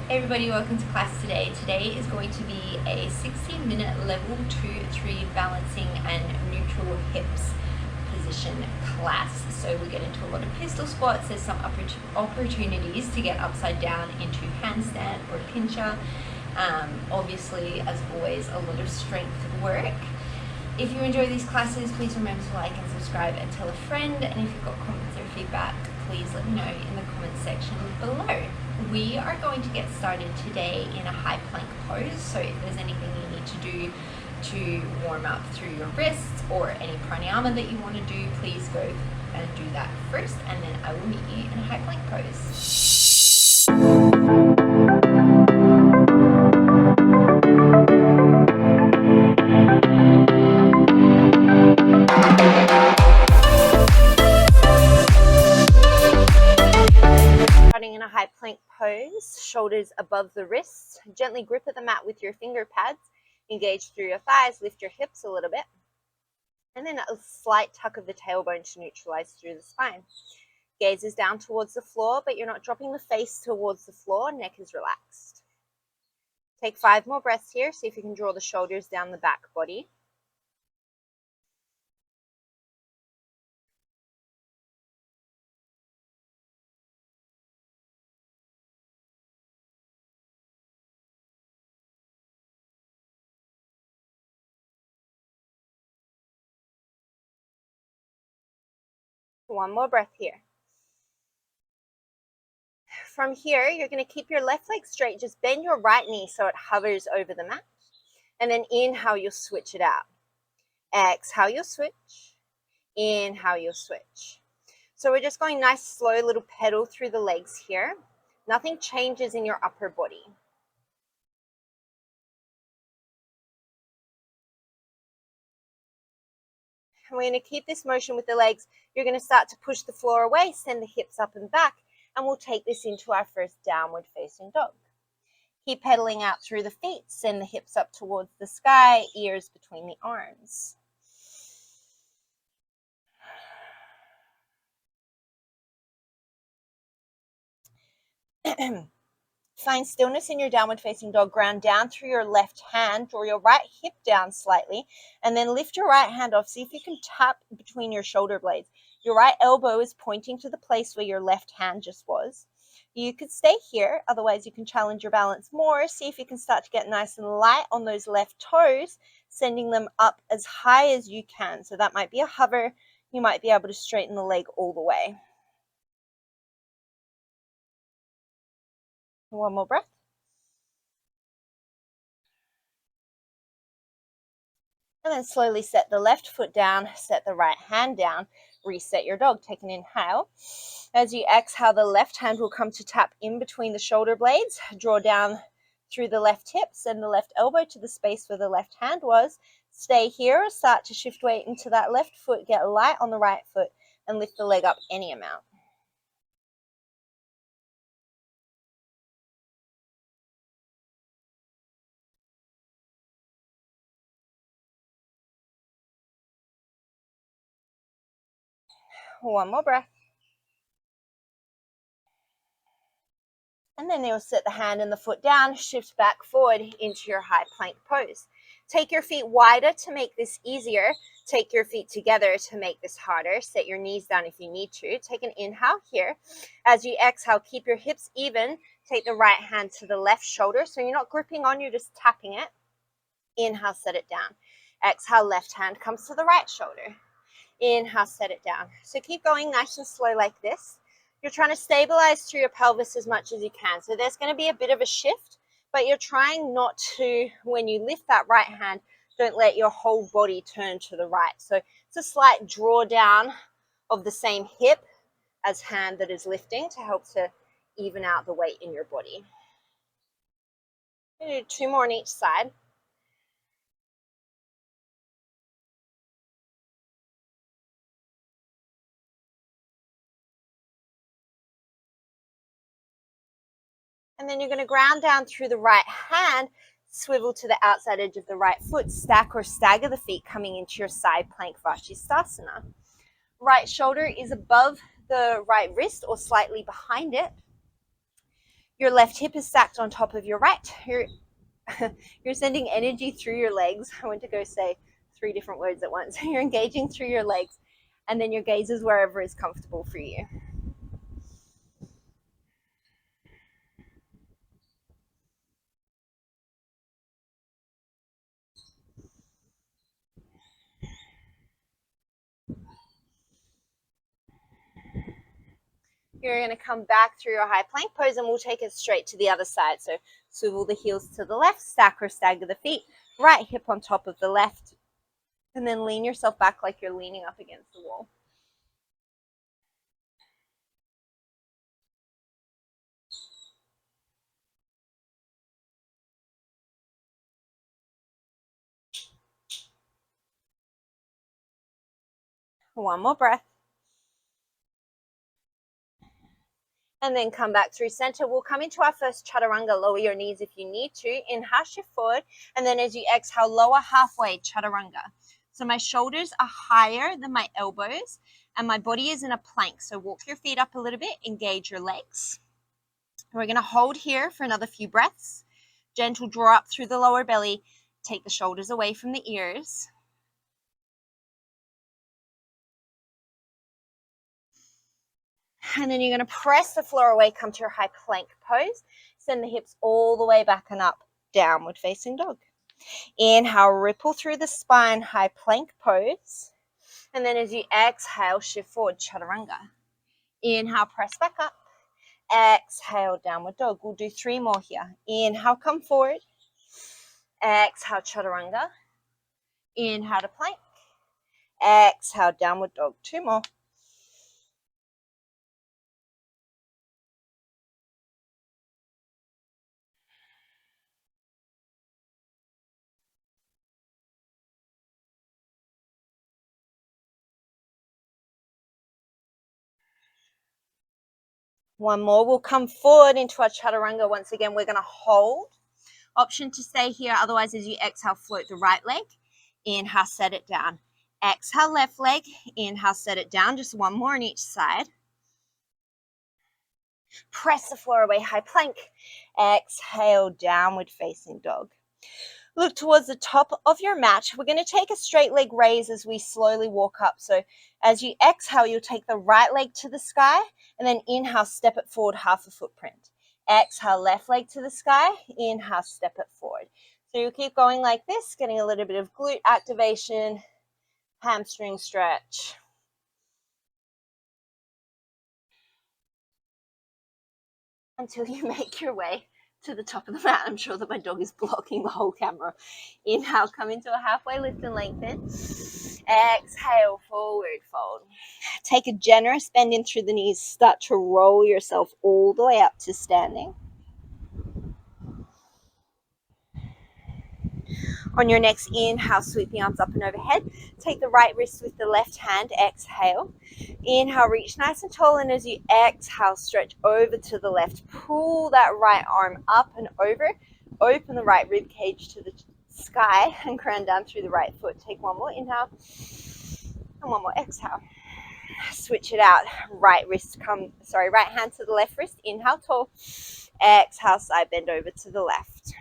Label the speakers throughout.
Speaker 1: Hey everybody, welcome to class today. Today is going to be a 60-minute level 2-3 balancing and neutral hips position class. So we get into a lot of pistol squats. There's some opportunities to get upside down into handstand or pincher. Obviously, as always, a lot of strength work. If you enjoy these classes, please remember to like and subscribe and tell a friend. And if you've got comments or feedback, please let me know in the comments section below. We are going to get started today in a high plank pose. So if there's anything you need to do to warm up through your wrists or any pranayama that you want to do, please go and do that first, and then I will meet you in a high plank pose. Starting in a high plank pose, shoulders above the wrists, gently grip at the mat with your finger pads, engage through your thighs, lift your hips a little bit, and then a slight tuck of the tailbone to neutralize through the spine. Gaze is down towards the floor, but you're not dropping the face towards the floor, neck is relaxed. Take 5 more breaths here, see if you can draw the shoulders down the back body. One more breath here. From here, you're going to keep your left leg straight. Just bend your right knee so it hovers over the mat. And then inhale, you'll switch it out. Exhale, you'll switch. Inhale, you'll switch. So we're just going nice, slow little pedal through the legs here. Nothing changes in your upper body. And we're going to keep this motion with the legs. You're going to start to push the floor away, send the hips up and back, and we'll take this into our first downward facing dog. Keep pedaling out through the feet, send the hips up towards the sky, ears between the arms. Find stillness in your downward facing dog. Ground down through your left hand. Draw your right hip down slightly, and then lift your right hand off. See if you can tap between your shoulder blades. Your right elbow is pointing to the place where your left hand just was. You could stay here, otherwise you can challenge your balance more. See if you can start to get nice and light on those left toes, sending them up as high as you can. So that might be a hover. You might be able to straighten the leg all the way. One more breath. And then slowly set the left foot down, set the right hand down, reset your dog. Take an inhale. As you exhale, the left hand will come to tap in between the shoulder blades. Draw down through the left hip, send the left elbow to the space where the left hand was. Stay here, start to shift weight into that left foot, get light on the right foot, and lift the leg up any amount. One more breath. And then you'll sit the hand and the foot down, shift back forward into your high plank pose. Take your feet wider to make this easier. Take your feet together to make this harder. Set your knees down if you need to. Take an inhale here. As you exhale, keep your hips even. Take the right hand to the left shoulder. So you're not gripping on, you're just tapping it. Inhale, set it down. Exhale, left hand comes to the right shoulder. Inhale, set it down. So keep going nice and slow like this. You're trying to stabilize through your pelvis as much as you can. So there's going to be a bit of a shift, but you're trying not to, when you lift that right hand, don't let your whole body turn to the right. So it's a slight drawdown of the same hip as hand that is lifting to help to even out the weight in your body. I'm going to do 2 more on each side. And then you're going to ground down through the right hand, swivel to the outside edge of the right foot, stack or stagger the feet coming into your side plank Vashisthasana. Right shoulder is above the right wrist or slightly behind it. Your left hip is stacked on top of your right. You're sending energy through your legs. I went to go say 3 different words at once. You're engaging through your legs, and then your gaze is wherever is comfortable for you. You're going to come back through your high plank pose, and we'll take it straight to the other side. So swivel the heels to the left, stack or stagger the feet, right hip on top of the left, and then lean yourself back like you're leaning up against the wall. One more breath. And then come back through center. We'll come into our first chaturanga. Lower your knees if you need to. Inhale, shift forward. And then as you exhale, lower halfway, chaturanga. So my shoulders are higher than my elbows and my body is in a plank. So walk your feet up a little bit, engage your legs. We're going to hold here for another few breaths. Gentle draw up through the lower belly. Take the shoulders away from the ears. And then you're going to press the floor away, come to your high plank pose. Send the hips all the way back and up, downward facing dog. Inhale, ripple through the spine, high plank pose. And then as you exhale, shift forward, chaturanga. Inhale, press back up. Exhale, downward dog. We'll do 3 more here. Inhale, come forward. Exhale, chaturanga. Inhale to plank. Exhale, downward dog. 2 more. One more. We'll come forward into our chaturanga. Once again, we're going to hold. Option to stay here. Otherwise, as you exhale, float the right leg. Inhale, set it down. Exhale, left leg. Inhale, set it down. Just 1 more on each side. Press the floor away, high plank. Exhale, downward facing dog. Look towards the top of your mat. We're going to take a straight leg raise as we slowly walk up. So as you exhale, you'll take the right leg to the sky, and then inhale, step it forward half a footprint. Exhale, left leg to the sky. Inhale, step it forward. So you'll keep going like this, getting a little bit of glute activation, hamstring stretch. Until you make your way to the top of the mat. I'm sure that my dog is blocking the whole camera. Inhale, come into a halfway lift and lengthen. Exhale, forward fold. Take a generous bend in through the knees. Start to roll yourself all the way up to standing. On your next inhale, sweep the arms up and overhead. Take the right wrist with the left hand. Exhale. Inhale, reach nice and tall, and as you exhale, stretch over to the left. Pull that right arm up and over. Open the right rib cage to the sky and crown down through the right foot. Take 1 more inhale and 1 more exhale. Switch it out. Right hand to the left wrist. Inhale, tall. Exhale, side bend over to the left.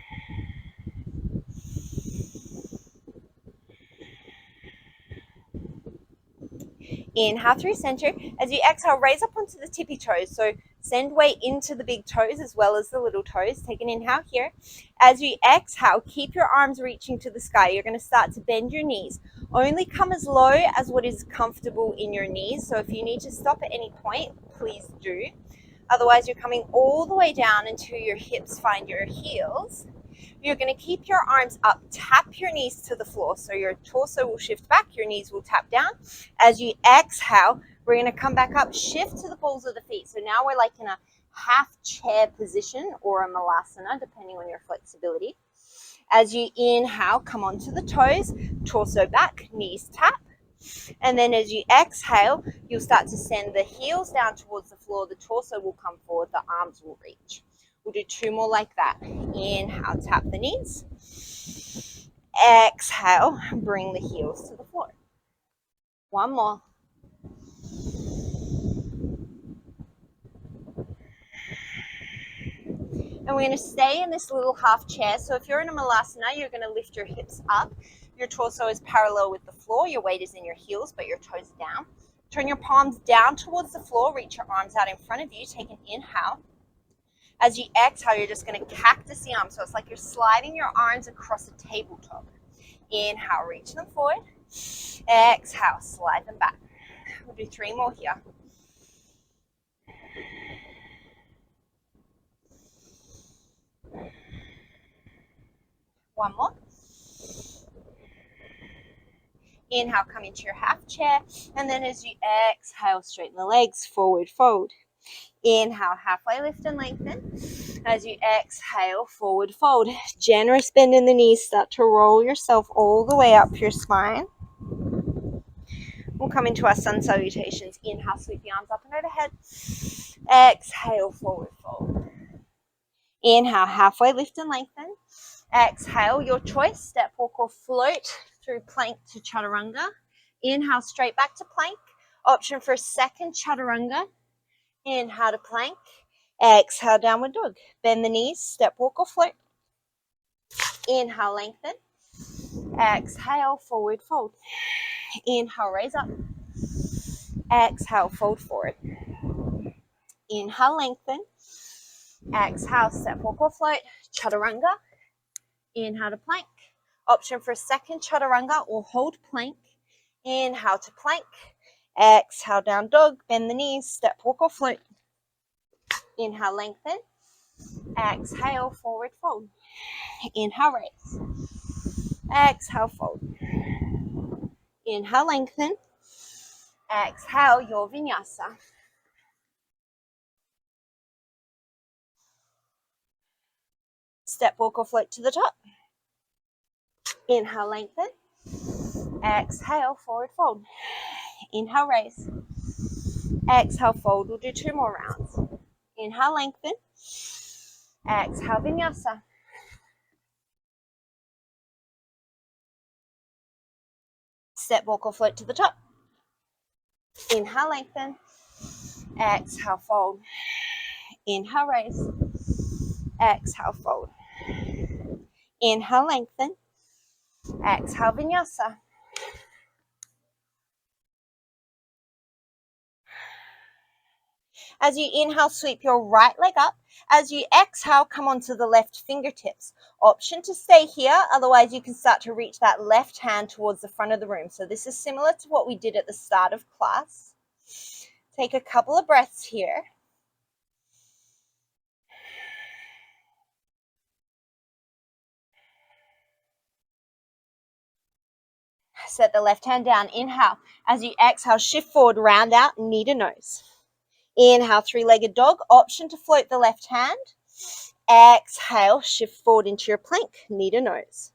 Speaker 1: Inhale through center. As you exhale, raise up onto the tippy toes. So send weight into the big toes as well as the little toes. Take an inhale here. As you exhale, keep your arms reaching to the sky. You're going to start to bend your knees. Only come as low as what is comfortable in your knees. So if you need to stop at any point, please do. Otherwise, you're coming all the way down until your hips find your heels. You're going to keep your arms up, tap your knees to the floor. So your torso will shift back, your knees will tap down. As you exhale, we're going to come back up, shift to the balls of the feet. So now we're like in a half chair position or a malasana, depending on your flexibility. As you inhale, come onto the toes, torso back, knees tap. And then as you exhale, you'll start to send the heels down towards the floor. The torso will come forward, the arms will reach. We'll do 2 more like that. Inhale, tap the knees. Exhale, bring the heels to the floor. 1 more. And we're going to stay in this little half chair. So if you're in a Malasana, you're going to lift your hips up. Your torso is parallel with the floor. Your weight is in your heels, but your toes down. Turn your palms down towards the floor. Reach your arms out in front of you. Take an inhale. As you exhale, you're just going to cactus the arms. So it's like you're sliding your arms across a tabletop. Inhale, reach them forward. Exhale, slide them back. We'll do 3 more here. One more. Inhale, come into your half chair. And then as you exhale, straighten the legs, forward fold. Inhale, halfway lift and lengthen. As you exhale, forward fold. Generous bend in the knees. Start to roll yourself all the way up your spine. We'll come into our sun salutations. Inhale, sweep the arms up and overhead. Exhale, forward fold. Inhale, halfway lift and lengthen. Exhale, your choice. Step, walk, or float through plank to chaturanga. Inhale, straight back to plank. Option for a second chaturanga. Inhale to plank. Exhale, downward dog. Bend the knees, step, walk, or float. Inhale, lengthen. Exhale, forward fold. Inhale, raise up. Exhale, fold forward. Inhale, lengthen. Exhale, step, walk, or float. Chaturanga. Inhale to plank. Option for a second chaturanga or hold plank. Inhale to plank. Exhale, down dog. Bend the knees, step, walk, or float. Inhale, lengthen. Exhale, forward fold. Inhale, raise. Exhale, fold. Inhale, lengthen. Exhale, your vinyasa. Step, walk, or float to the top. Inhale, lengthen. Exhale, forward fold. Inhale, raise. Exhale, fold. We'll do 2 more rounds. Inhale, lengthen. Exhale, vinyasa. Step, walk, or float to the top. Inhale, lengthen. Exhale, fold. Inhale, raise. Exhale, fold. Inhale, lengthen. Exhale, vinyasa. As you inhale, sweep your right leg up. As you exhale, come onto the left fingertips. Option to stay here, otherwise you can start to reach that left hand towards the front of the room. So this is similar to what we did at the start of class. Take a couple of breaths here. Set the left hand down. Inhale. As you exhale, shift forward, round out, knee to nose. Inhale, 3-legged dog. Option to float the left hand. Exhale, shift forward into your plank, knee to nose.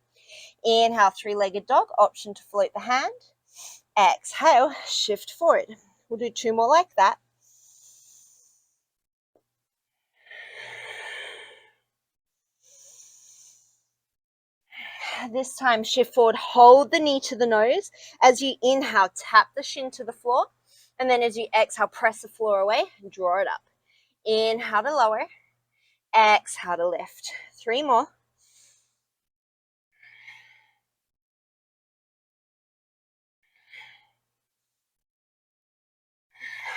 Speaker 1: Inhale, 3-legged dog. Option to float the hand. Exhale, shift forward. We'll do 2 more like that. This time, shift forward, hold the knee to the nose. As you inhale, tap the shin to the floor. And then as you exhale, press the floor away and draw it up. Inhale to lower. Exhale to lift. 3 more.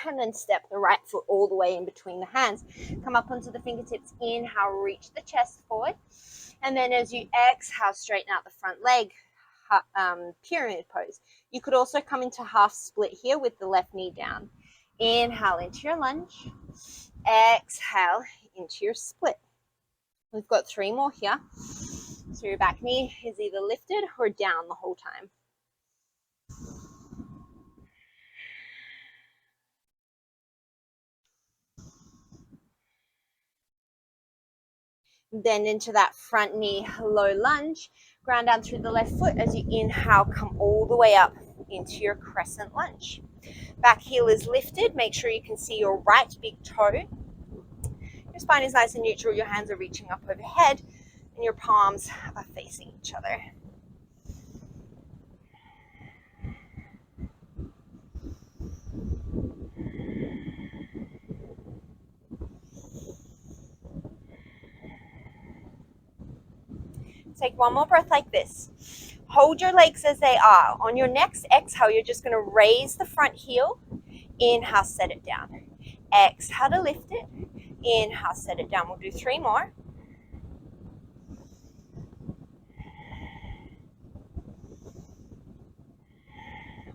Speaker 1: And then step the right foot all the way in between the hands. Come up onto the fingertips. Inhale, reach the chest forward. And then as you exhale, straighten out the front leg, pyramid pose. You could also come into half split here with the left knee down. Inhale into your lunge. Exhale into your split. We've got 3 more here. So your back knee is either lifted or down the whole time. Bend into that front knee, low lunge. Ground down through the left foot. As you inhale, come all the way up into your crescent lunge. Back heel is lifted. Make sure you can see your right big toe. Your spine is nice and neutral. Your hands are reaching up overhead and your palms are facing each other. Take one more breath like this. Hold your legs as they are. On your next exhale, you're just going to raise the front heel. Inhale, set it down. Exhale to lift it. Inhale, set it down. We'll do 3 more.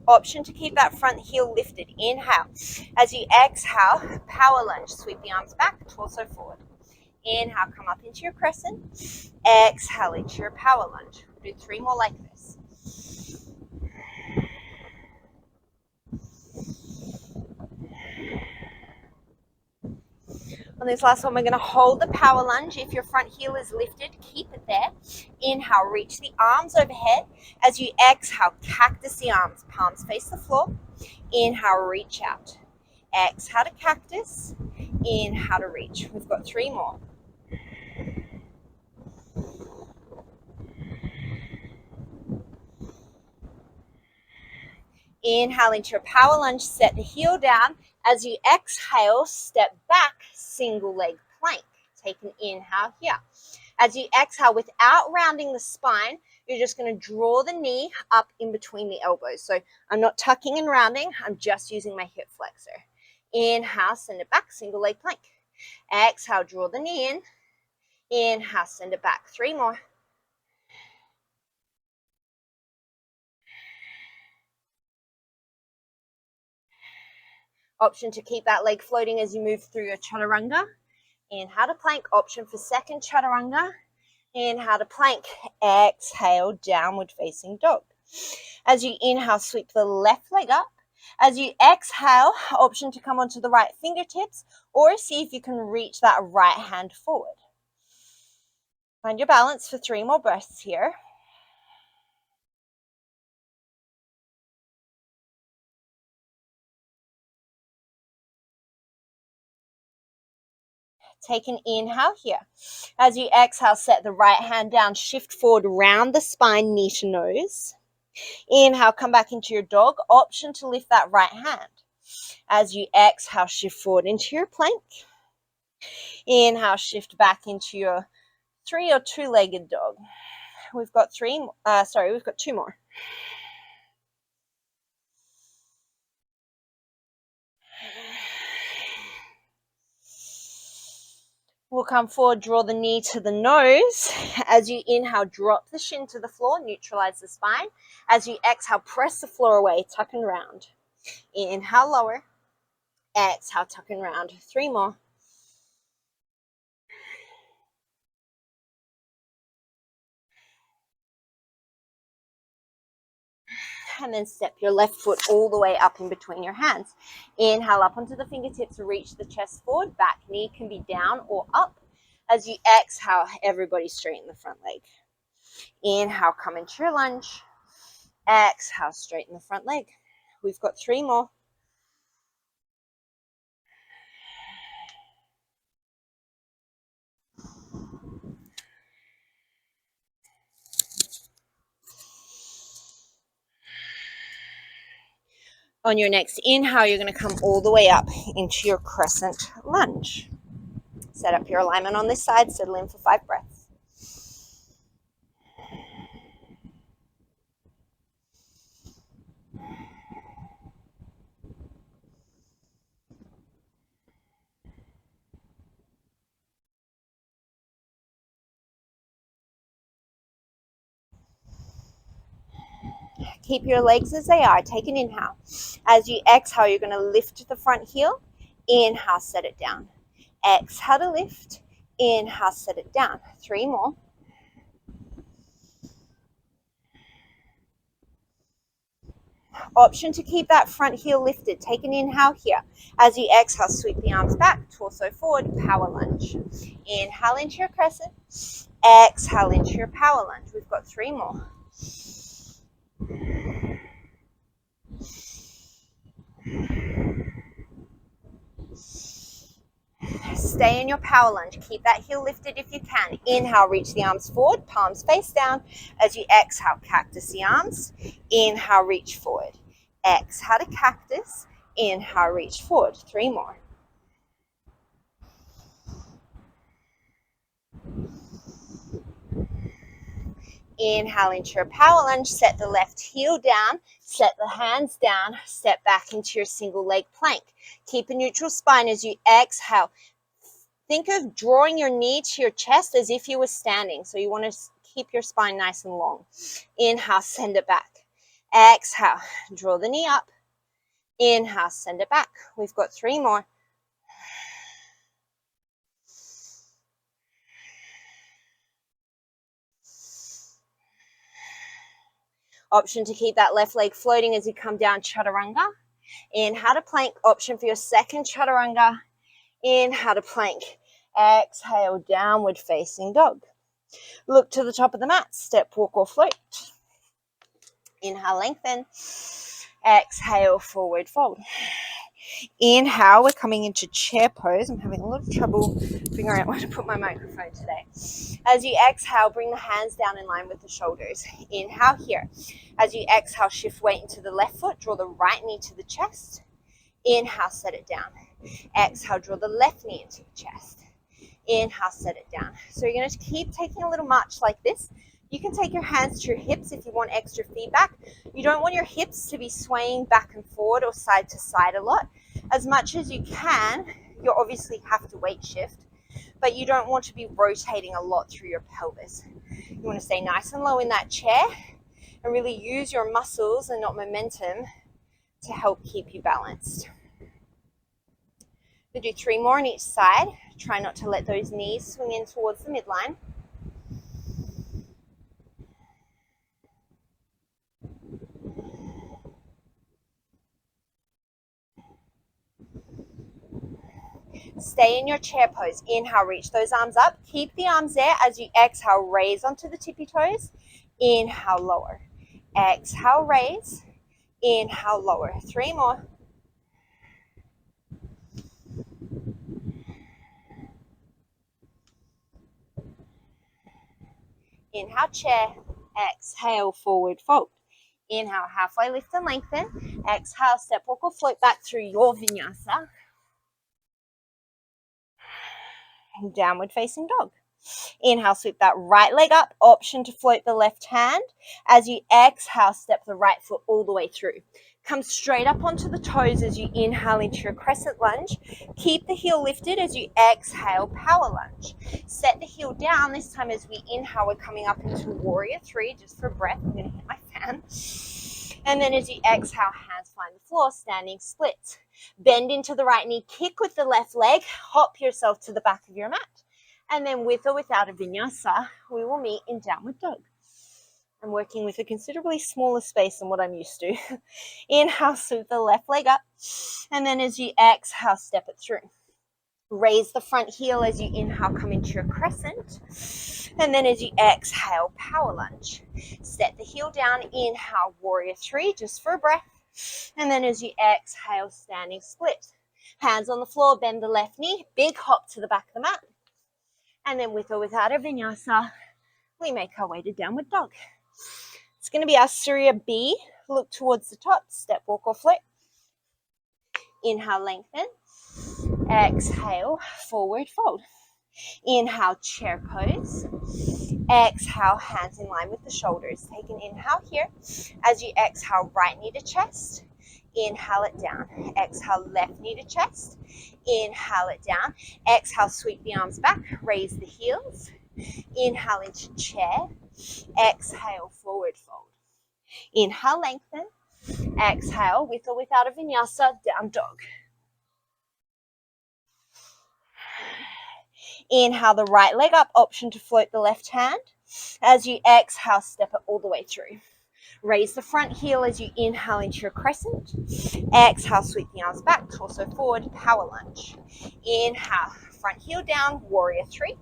Speaker 1: Option to keep that front heel lifted. Inhale. As you exhale, power lunge. Sweep the arms back, torso forward. Inhale, come up into your crescent. Exhale into your power lunge. We'll do 3 more like this. On this last one, we're going to hold the power lunge. If your front heel is lifted, keep it there. Inhale, reach the arms overhead. As you exhale, cactus the arms. Palms face the floor. Inhale, reach out. Exhale to cactus. Inhale to reach. We've got 3 more. Inhale into your power lunge, set the heel down. As you exhale, step back, single leg plank. Take an inhale here. As you exhale, without rounding the spine, you're just going to draw the knee up in between the elbows. So I'm not tucking and rounding, I'm just using my hip flexor. Inhale, send it back, single leg plank. Exhale, draw the knee in. Inhale, send it back. 3 more. Option to keep that leg floating as you move through your chaturanga. Inhale to plank. Option for second chaturanga. Inhale to plank. Exhale, downward facing dog. As you inhale, sweep the left leg up. As you exhale, option to come onto the right fingertips or see if you can reach that right hand forward. Find your balance for 3 more breaths here. Take an inhale here. As you exhale, set the right hand down, shift forward, round the spine, knee to nose. Inhale, come back into your dog. Option to lift that right hand. As you exhale, shift forward into your plank. Inhale, shift back into your 3 or 2-legged dog. We've got 2 more. We'll come forward, draw the knee to the nose. As you inhale, drop the shin to the floor, neutralize the spine. As you exhale, press the floor away, tuck and round. Inhale, lower. Exhale, tuck and round. 3 more. And then step your left foot all the way up in between your hands. Inhale up onto the fingertips, reach the chest forward. Back knee can be down or up. As you exhale, everybody straighten the front leg. Inhale, come into your lunge. Exhale, straighten the front leg. We've got 3 more. On your next inhale, you're going to come all the way up into your crescent lunge. Set up your alignment on this side, settle in for 5 breaths. Keep your legs as they are. Take an inhale. As you exhale, you're going to lift the front heel. Inhale, set it down. Exhale to lift. Inhale, set it down. 3 more. Option to keep that front heel lifted. Take an inhale here. As you exhale, sweep the arms back, torso forward, power lunge. Inhale into your crescent. Exhale into your power lunge. We've got 3 more. Stay in your power lunge. Keep that heel lifted if you can. Inhale, reach the arms forward, palms face down. As you exhale, cactus the arms. Inhale, reach forward. Exhale to cactus. Inhale, reach forward. 3 more. Inhale into your power lunge, set the left heel down, set the hands down, step back into your single leg plank. Keep a neutral spine as you exhale. Think of drawing your knee to your chest as if you were standing. So you want to keep your spine nice and long. Inhale, send it back. Exhale, draw the knee up. Inhale, send it back. We've got 3 more. Option to keep that left leg floating as you come down, chaturanga. Inhale to plank. Option for your second chaturanga. Inhale to plank. Exhale, downward facing dog. Look to the top of the mat, step, walk, or float. Inhale, lengthen. Exhale, forward fold. Inhale, we're coming into chair pose. I'm having a lot of trouble figuring out where to put my microphone today. As you exhale, bring the hands down in line with the shoulders. Inhale here. As you exhale, shift weight into the left foot. Draw the right knee to the chest. Inhale, set it down. Exhale, draw the left knee into the chest. Inhale, set it down. So you're going to keep taking a little march like this. You can take your hands to your hips if you want extra feedback. You don't want your hips to be swaying back and forward or side to side a lot. As much as you can, you obviously have to weight shift, but you don't want to be rotating a lot through your pelvis. You want to stay nice and low in that chair and really use your muscles and not momentum to help keep you balanced. We'll do 3 more on each side. Try not to let those knees swing in towards the midline. Stay in your chair pose. Inhale, reach those arms up. Keep the arms there. As you exhale, raise onto the tippy toes. Inhale, lower. Exhale, raise. Inhale, lower. 3 more. Inhale, chair. Exhale, forward fold. Inhale, halfway lift and lengthen. Exhale, step, walk, or float back through your vinyasa. Downward facing dog. Inhale, sweep that right leg up. Option to float the left hand. As you exhale, step the right foot all the way through. Come straight up onto the toes as you inhale into your crescent lunge. Keep the heel lifted as you exhale, power lunge. Set the heel down. This time as we inhale, we're coming up into warrior 3, just for breath. I'm going to hit my fan. And then as you exhale, hands find the floor, standing split. Bend into the right knee, kick with the left leg, hop yourself to the back of your mat. And then with or without a vinyasa, we will meet in downward dog. I'm working with a considerably smaller space than what I'm used to. Inhale, sweep the left leg up. And then as you exhale, step it through. Raise the front heel as you inhale, come into your crescent. And then as you exhale, power lunge. Set the heel down, inhale, warrior 3, just for a breath. And then as you exhale, standing split. Hands on the floor, bend the left knee, big hop to the back of the mat. And then with or without a vinyasa, we make our way to downward dog. It's going to be our Surya B. Look towards the top, step, walk, or float. Inhale, lengthen. Exhale, forward fold. Inhale, chair pose. Exhale, hands in line with the shoulders. Take an inhale here. As you exhale, right knee to chest. Inhale it down. Exhale, left knee to chest. Inhale it down. Exhale, sweep the arms back. Raise the heels. Inhale into chair. Exhale, forward fold. Inhale, lengthen. Exhale, with or without a vinyasa, down dog. Inhale the right leg up, option to float the left hand. As you exhale, step it all the way through. Raise the front heel as you inhale into your crescent. Exhale, sweep the arms back, torso forward, power lunge. Inhale, front heel down, warrior 3.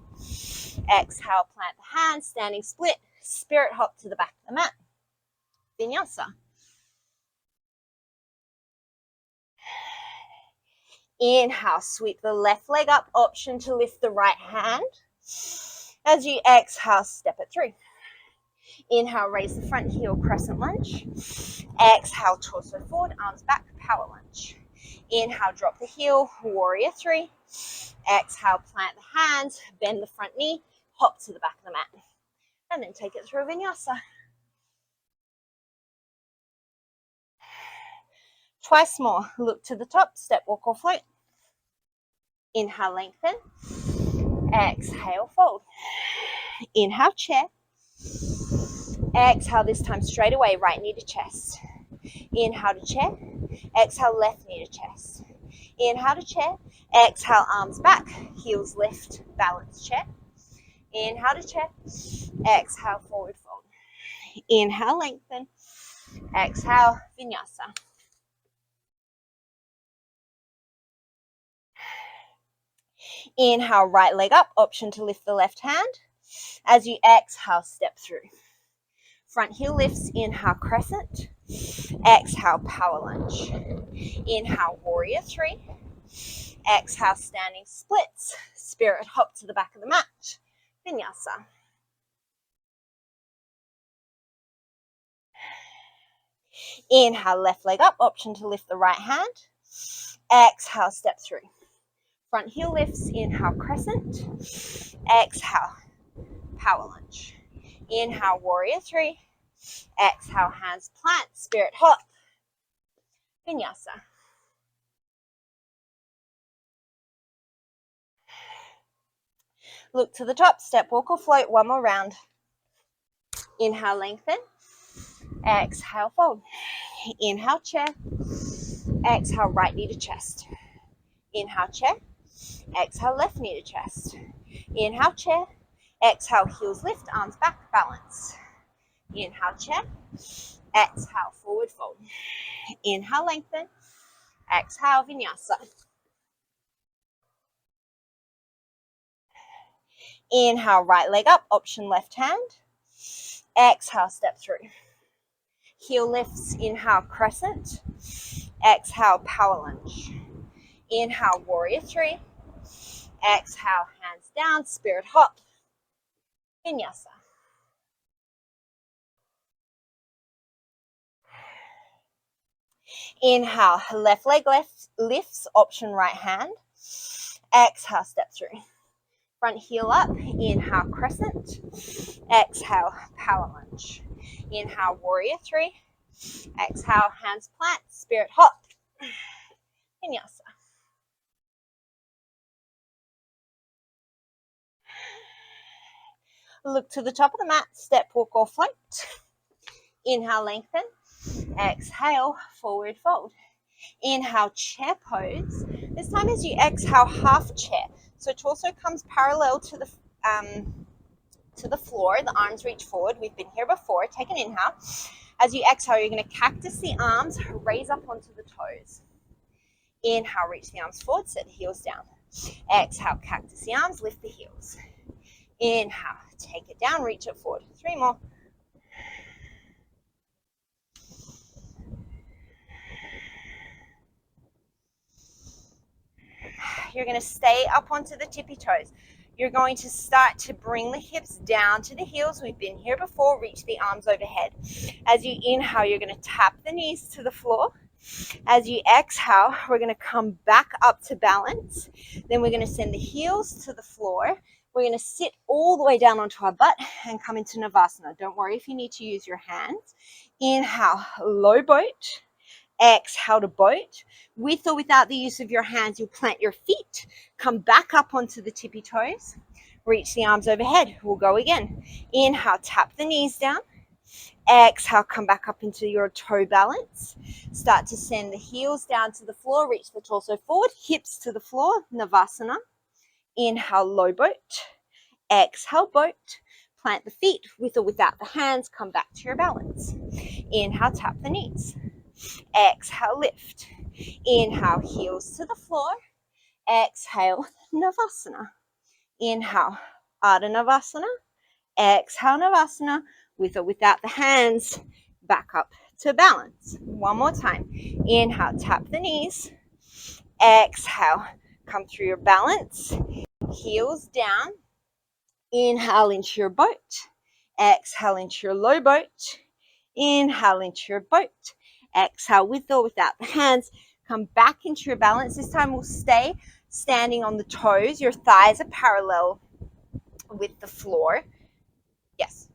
Speaker 1: Exhale, plant the hands, standing split, spirit hop to the back of the mat. Vinyasa. Inhale, sweep the left leg up, option to lift the right hand. As you exhale, step it through. Inhale, raise the front heel, crescent lunge. Exhale, torso forward, arms back, power lunge. Inhale, drop the heel, warrior 3. Exhale, plant the hands, bend the front knee, hop to the back of the mat. And then take it through vinyasa. Twice more. Look to the top, step, walk, or float. Inhale, lengthen. Exhale, fold. Inhale, chair. Exhale, this time straight away, right knee to chest. Inhale to chair. Exhale, left knee to chest. Inhale to chair. Exhale, arms back, heels lift, balance chair. Inhale to chair. Exhale, forward fold. Inhale, lengthen. Exhale, vinyasa. Inhale, right leg up, option to lift the left hand. As you exhale, step through. Front heel lifts, inhale, crescent. Exhale, power lunge. Inhale, warrior three. Exhale, standing splits. Spirit hop to the back of the mat. Vinyasa. Inhale, left leg up, option to lift the right hand. Exhale, step through. Front heel lifts, inhale, crescent. Exhale, power lunge. Inhale, warrior three. Exhale, hands plant, spirit hop. Vinyasa. Look to the top, step, walk, or float. One more round. Inhale, lengthen. Exhale, fold. Inhale, chair. Exhale, right knee to chest. Inhale, chair. Exhale, left knee to chest. Inhale, chair. Exhale, heels lift, arms back, balance. Inhale, chair. Exhale, forward fold. Inhale, lengthen. Exhale, vinyasa. Inhale, right leg up, option left hand. Exhale, step through. Heel lifts, inhale, crescent. Exhale, power lunge. Inhale, warrior three. Exhale, hands down, spirit hop. Vinyasa. Inhale, left leg lifts, option right hand. Exhale, step through. Front heel up, inhale, crescent. Exhale, power lunge. Inhale, warrior three. Exhale, hands plant, spirit hop. Vinyasa. Look to the top of the mat, step, walk, or float. Inhale, lengthen. Exhale, forward fold. Inhale, chair pose. This time as you exhale, half chair. So torso comes parallel to the floor. The arms reach forward. We've been here before. Take an inhale. As you exhale, you're going to cactus the arms, raise up onto the toes. Inhale, reach the arms forward, set the heels down. Exhale, cactus the arms, lift the heels. Inhale, take it down, reach it forward. Three more. You're going to stay up onto the tippy toes. You're going to start to bring the hips down to the heels. We've been here before. Reach the arms overhead. As you inhale, you're going to tap the knees to the floor. As you exhale, we're going to come back up to balance. Then we're going to send the heels to the floor. We're going to sit all the way down onto our butt and come into Navasana. Don't worry if you need to use your hands. Inhale, low boat. Exhale to boat. With or without the use of your hands, you'll plant your feet. Come back up onto the tippy toes. Reach the arms overhead. We'll go again. Inhale, tap the knees down. Exhale, come back up into your toe balance. Start to send the heels down to the floor. Reach the torso forward, hips to the floor, Navasana. Inhale, low boat. Exhale, boat. Plant the feet with or without the hands. Come back to your balance. Inhale, tap the knees. Exhale, lift. Inhale, heels to the floor. Exhale, Navasana. Inhale, Ardha Navasana. Exhale, Navasana. With or without the hands, back up to balance. One more time. Inhale, tap the knees. Exhale, come through your balance. Heels down. Inhale into your boat. Exhale into your low boat. Inhale into your boat. Exhale with or without the hands. Come back into your balance. This time we'll stay standing on the toes. Your thighs are parallel with the floor. Yes.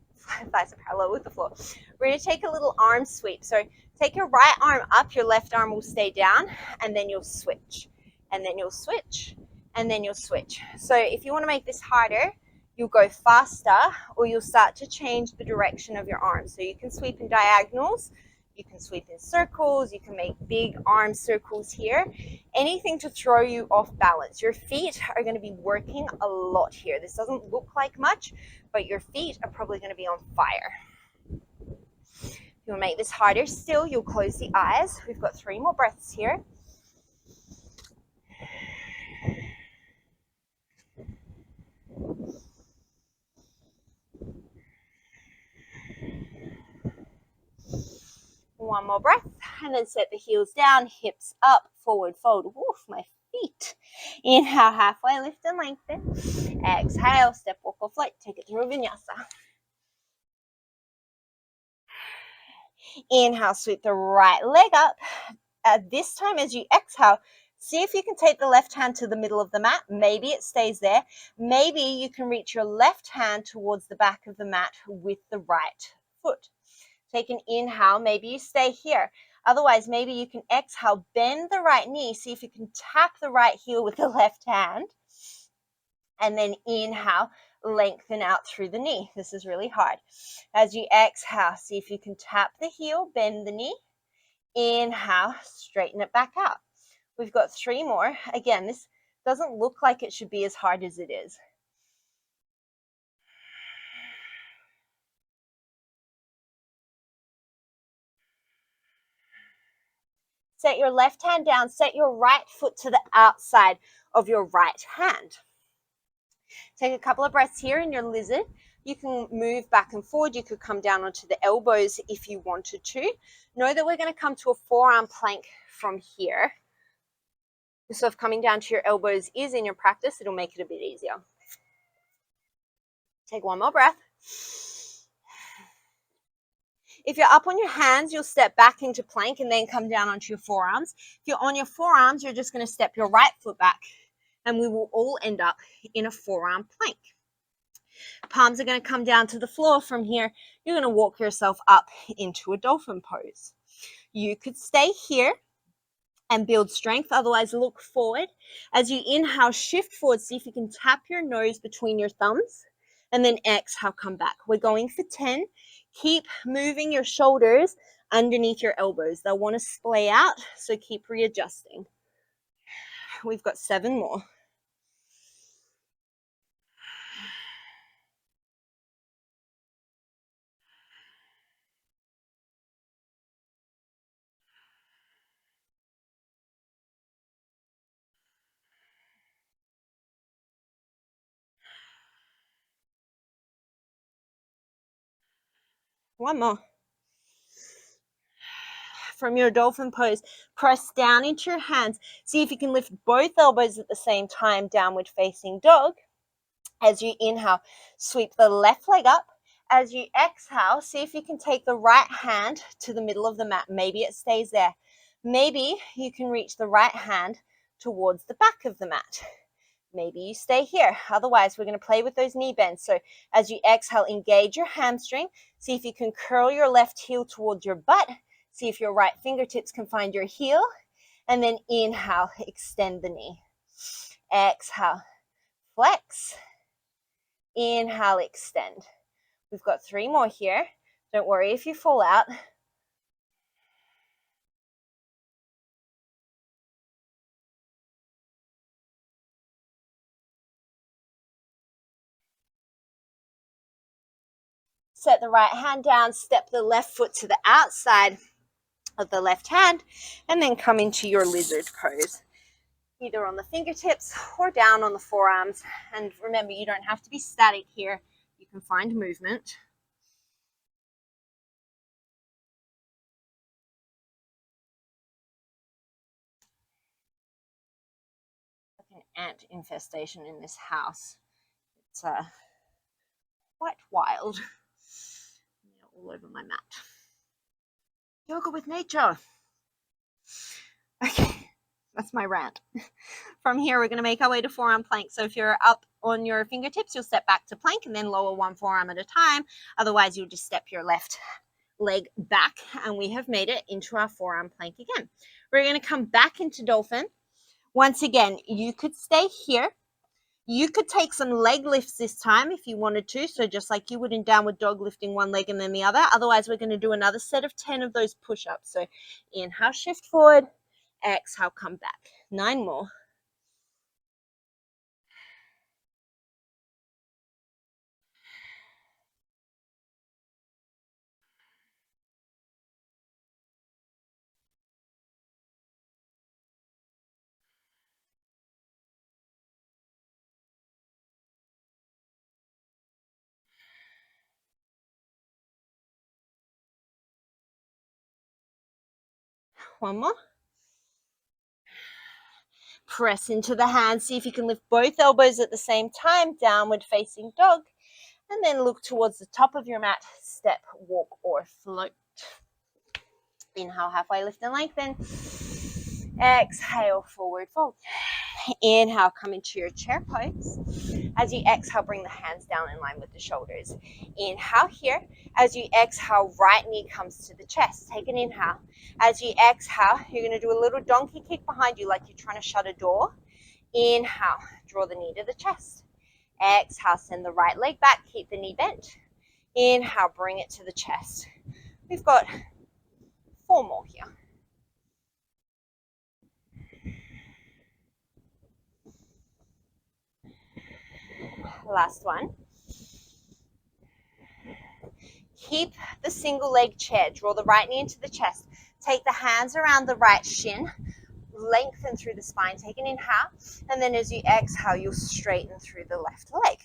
Speaker 1: thighs are parallel with the floor. We're going to take a little arm sweep. So take your right arm up, your left arm will stay down, and then you'll switch, and then you'll switch, and then you'll switch. So if you want to make this harder, you'll go faster, or you'll start to change the direction of your arms. So you can sweep in diagonals, you can sweep in circles, you can make big arm circles here. Anything to throw you off balance. Your feet are going to be working a lot here. This doesn't look like much, but your feet are probably going to be on fire. If you want to make this harder still, you'll close the eyes. We've got 3 more breaths here. One more breath, and then set the heels down, hips up, forward fold. Woof, my feet. Inhale, halfway lift and lengthen. Exhale, step, walk, or float. Take it through a vinyasa. Inhale, sweep the right leg up. This time as you exhale, see if you can take the left hand to the middle of the mat. Maybe it stays there. Maybe you can reach your left hand towards the back of the mat with the right foot. Take an inhale, maybe you stay here. Otherwise, maybe you can exhale, bend the right knee, see if you can tap the right heel with the left hand. And then inhale, lengthen out through the knee. This is really hard. As you exhale, see if you can tap the heel, bend the knee. Inhale, straighten it back out. We've got 3 more. Again, this doesn't look like it should be as hard as it is. Set your left hand down, set your right foot to the outside of your right hand. Take a couple of breaths here in your lizard. You can move back and forward. You could come down onto the elbows if you wanted to. Know that we're going to come to a forearm plank from here. So if coming down to your elbows is in your practice, it'll make it a bit easier. Take one more breath. If you're up on your hands, you'll step back into plank and then come down onto your forearms. If you're on your forearms, you're just going to step your right foot back, and we will all end up in a forearm plank. Palms are going to come down to the floor. From here, you're going to walk yourself up into a dolphin pose. You could stay here and build strength. Otherwise, look forward. As you inhale, shift forward. See if you can tap your nose between your thumbs. And then exhale, come back. We're going for 10. Keep moving your shoulders underneath your elbows. They'll want to splay out, so keep readjusting. We've got 7 more. One more. From your dolphin pose, press down into your hands. See if you can lift both elbows at the same time, downward facing dog. As you inhale, sweep the left leg up. As you exhale, see if you can take the right hand to the middle of the mat. Maybe it stays there. Maybe you can reach the right hand towards the back of the mat. Maybe you stay here. Otherwise, we're going to play with those knee bends. So as you exhale, engage your hamstring. See if you can curl your left heel towards your butt. See if your right fingertips can find your heel. And then inhale, extend the knee. Exhale, flex. Inhale, extend. We've got 3 more here. Don't worry if you fall out. Set the right hand down, step the left foot to the outside of the left hand, and then come into your lizard pose, either on the fingertips or down on the forearms. And remember, you don't have to be static here. You can find movement. Like an ant infestation in this house. It's quite wild. All over my mat. Yoga with nature. Okay. That's my rant. From here, we're going to make our way to forearm plank. So if you're up on your fingertips, you'll step back to plank and then lower one forearm at a time. Otherwise, you'll just step your left leg back, and we have made it into our forearm plank again. We're going to come back into dolphin. Once again, you could stay here. You could take some leg lifts this time if you wanted to. So just like you would in downward dog, lifting one leg and then the other. Otherwise, we're going to do another set of 10 of those push-ups. So inhale, shift forward. Exhale, come back. 9 more. One more. Press into the hands. See if you can lift both elbows at the same time. Downward facing dog. And then look towards the top of your mat. Step, walk, or float. Inhale, halfway lift and lengthen. Exhale, forward fold. Inhale, come into your chair pose. As you exhale, bring the hands down in line with the shoulders. Inhale here. As you exhale, right knee comes to the chest. Take an inhale. As you exhale, you're going to do a little donkey kick behind you like you're trying to shut a door. Inhale, draw the knee to the chest. Exhale, send the right leg back. Keep the knee bent. Inhale, bring it to the chest. We've got 4 more here. Last one. Keep the single leg chair. Draw the right knee into the chest. Take the hands around the right shin. Lengthen through the spine. Take an inhale. And then as you exhale, you'll straighten through the left leg.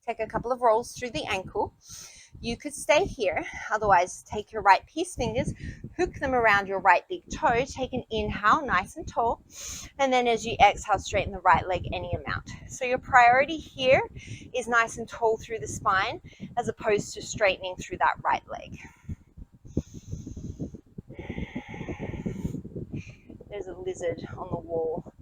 Speaker 1: Take a couple of rolls through the ankle. You could stay here. Otherwise, take your right peace fingers, hook them around your right big toe. Take an inhale, nice and tall. And then as you exhale, straighten the right leg any amount. So your priority here is nice and tall through the spine as opposed to straightening through that right leg. There's a lizard on the wall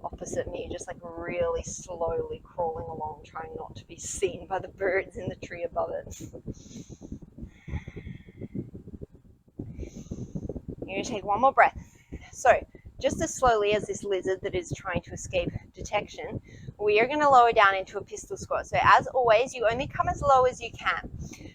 Speaker 1: opposite me, just like really slowly crawling along, trying not to be seen by the birds in the tree above it. You're going to take one more breath. So just as slowly as this lizard that is trying to escape detection, we are going to lower down into a pistol squat. So as always, you only come as low as you can.